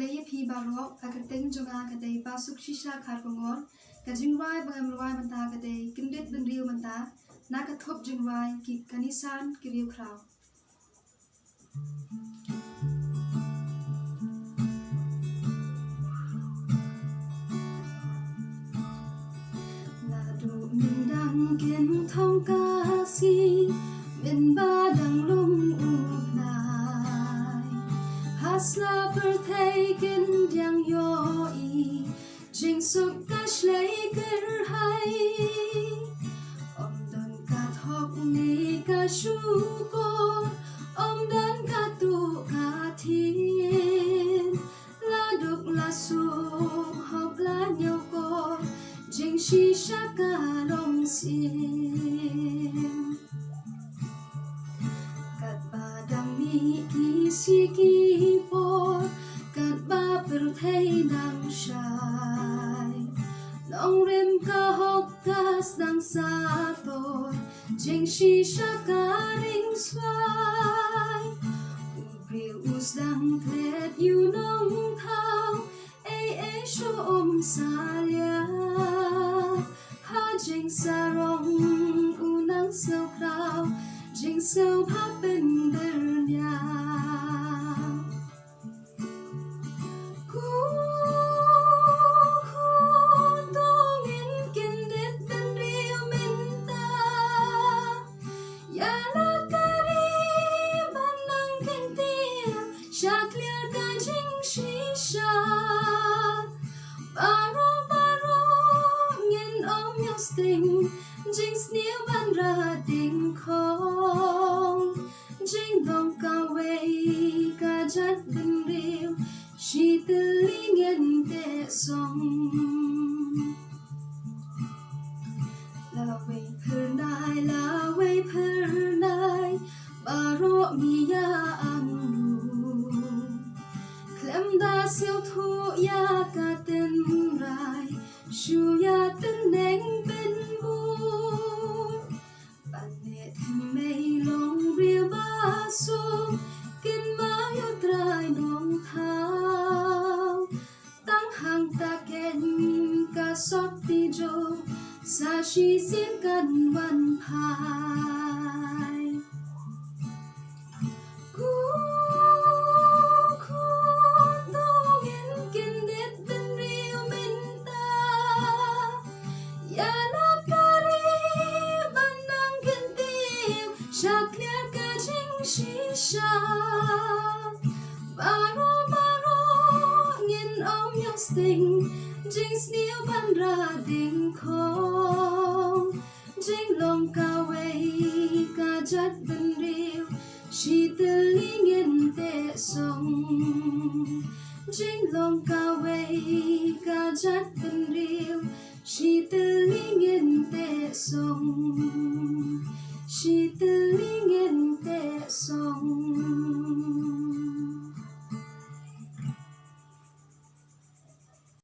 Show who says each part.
Speaker 1: leye phi barok akating jonga kadai pasuk shisha khar kongon kajingwai bangamwai manta kadai kindet benriu manta nakathop jingwai ki kanisan kiriu kraw nadu mindang kin thong kasi min ba dang lum upnai hasla per thai kin diang yo I jing suk ka shlei ker hai om don ka thok ni ka shu ko om don ka tu ka thiên la duk la sum hop la nhau ko jing shi sha ka long sim kat ba dang mi ki si ki po kat ba per thai nang shai long rim ka hok kas nang sa to jing shi sha ka ring swai priu us dang klet you nong thao ai sho om sa lia ha jing sa rong u nang sao krao jing sao pa ben der nya jing sneal ban ra ding khong jing long ka wei ka jat bin riu shi tư li ngân te song la wei per nai baro mi ya amnu klem da siêu thu ya ka ten rai shu ya ten neng bên mây long ria ba sum kin ma yo trai nong thao tang hang ta ken ka sot ti jo sa shi sin kan van phai ku dong en kin det ben rio men ta ya na Shaklia ka jing shisha Baro ngin om yung sting Jing sneal ban ra ding khong Jing long ka wei ka jat ben riu Shi tư li ngin te song Jing long ka wei ka jat ben riu Shi tư li ngin te song Shi tư